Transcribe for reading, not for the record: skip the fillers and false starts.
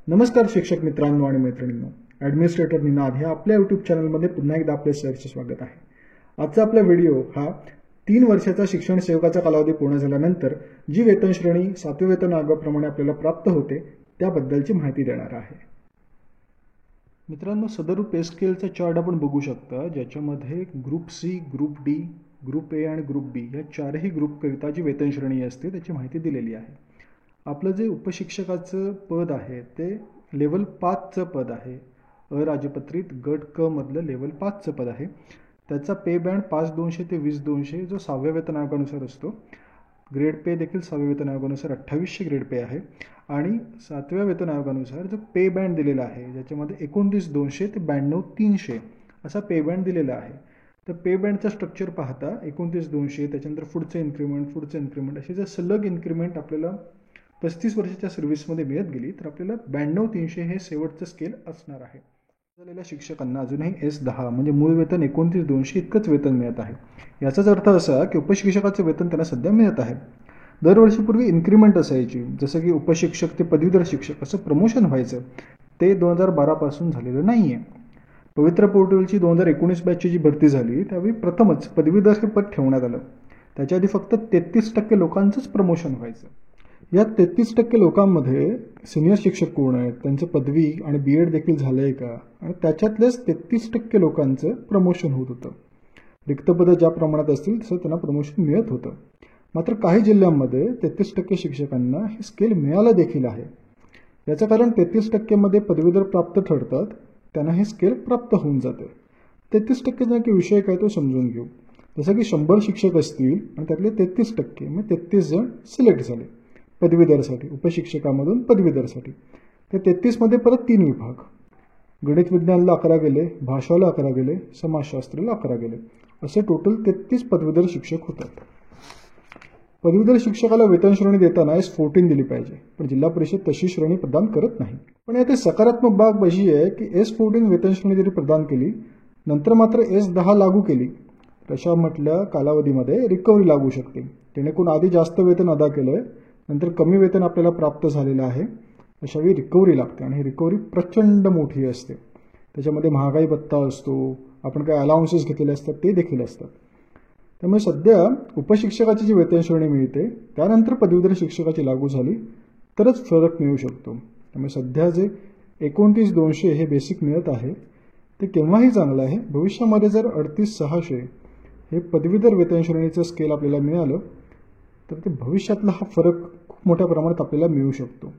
नमस्कार शिक्षक मित्रांनो आणि मैत्रिणींनो, ॲडमिनिस्ट्रेटर निनाद ह्या आपल्या यूट्यूब चॅनलमध्ये पुन्हा एकदा आपले सहर्ष स्वागत आहे। आजचा आपला व्हिडिओ हा 3 वर्षाचा शिक्षण सेवकाचा कालावधी पूर्ण झाल्यानंतर जी वेतन श्रेणी 7व्या वेतन आयोगाप्रमाणे आपल्याला प्राप्त होते त्याबद्दलची माहिती देणार आहे। मित्रांनो, सदर पे स्केलचा चार्ट आपण बघू शकता, ज्याच्यामध्ये group C, group D, group A आणि ग्रुप बी या चारही ग्रुपकरिता जी वेतन श्रेणी असते त्याची माहिती दिलेली आहे। आपलं जे उपशिक्षकाचं पद आहे ते लेवल 5चं पद आहे। अराजपत्रित गट क मधलं लेवल 5चं पद आहे। त्याचा पे बँड 5,200 ते 20,200 जो 6व्या वेतन आयोगानुसार असतो। ग्रेड पे देखील 6व्या वेतन आयोगानुसार 2800 ग्रेड पे आहे आणि 7व्या वेतन आयोगानुसार जो पे बँड दिलेला आहे ज्याच्यामध्ये 29,200 ते 92,300 असा पे बँड दिलेला आहे। तर पे बँडचा स्ट्रक्चर पाहता 29,200 त्याच्यानंतर पुढचं इन्क्रीमेंट अशी जर सलग इन्क्रीमेंट आपल्याला 35 वर्षाच्या सर्व्हिसमध्ये मिळत गेली तर आपल्याला 92,300 हे शेवटचं स्केल असणार आहे। झालेल्या शिक्षकांना अजूनही S10 म्हणजे मूळ वेतन 29,200 इतकंच वेतन मिळत आहे। याचाच अर्थ असा की उपशिक्षकाचे वेतन त्यांना सध्या मिळत आहे। दरवर्षीपूर्वी इन्क्रीमेंट असायची, जसं की उपशिक्षक ते पदवीधर शिक्षक असं प्रमोशन व्हायचं, ते 2012 पासून झालेलं नाही आहे। पवित्र पोर्टलची 2019 बॅचची जी भरती झाली त्यावेळी प्रथमच पदवीधर हे पद ठेवण्यात आलं। त्याच्या आधी फक्त 33% लोकांचंच प्रमोशन व्हायचं। या 33% लोकांमध्ये सिनियर शिक्षक कोण आहेत, त्यांचं पदवी आणि BEd देखील झालं आहे का, आणि त्याच्यातलेच 33% लोकांचं प्रमोशन होत होतं। रिक्त पदं ज्या प्रमाणात असतील तसं त्यांना प्रमोशन मिळत होतं। मात्र काही जिल्ह्यांमध्ये 33% शिक्षकांना हे स्केल मिळालं देखील आहे। याचं कारण 33% मध्ये पदवीधर प्राप्त ठरतात, त्यांना हे स्केल प्राप्त होऊन जाते। 33% नक्की विषय काय तो समजून घेऊ। जसं की 100 शिक्षक असतील आणि त्यातले 33% म्हणजे 33 जण सिलेक्ट झाले पदवीधरसाठी, उपशिक्षकामधून पदवीधरसाठी। त्या 33 मध्ये परत 3 विभाग, गणित विज्ञानला 11 गेले, भाषाला 11 गेले, समाजशास्त्राला 11 गेले, असे टोटल 33 पदवीधर शिक्षक होतात। पदवीधर शिक्षकाला वेतन श्रेणी देताना S14 दिली पाहिजे, पण जिल्हा परिषद तशी श्रेणी प्रदान करत नाही। पण यात सकारात्मक बाब अशी आहे की S14 वेतन श्रेणी जरी प्रदान केली, नंतर मात्र S10 लागू केली तर अशा म्हटल्या कालावधीमध्ये रिकव्हरी लागू शकते। जेणेकरून आधी जास्त वेतन अदा केलंय, नंतर कमी वेतन आपल्याला प्राप्त झालेलं आहे, अशावेळी रिकव्हरी लागते आणि रिकव्हरी प्रचंड मोठी असते। त्याच्यामध्ये महागाई भत्ता असतो, आपण काय अलाउन्सेस घेतलेले असतात ते देखील असतात। त्यामुळे सध्या उपशिक्षकाची जी वेतन श्रेणी मिळते त्यानंतर पदवीधर शिक्षकाची लागू झाली तरच फरक मिळू शकतो। त्यामुळे सध्या जे 29,200 हे बेसिक मिळत आहे ते केव्हाही चांगलं आहे। भविष्यामध्ये जर 38,600 हे पदवीधर वेतन श्रेणीचं स्केल आपल्याला मिळालं तर ते भविष्यातला हा फरक खूप मोठ्या प्रमाणात आपल्याला मिळू शकतो।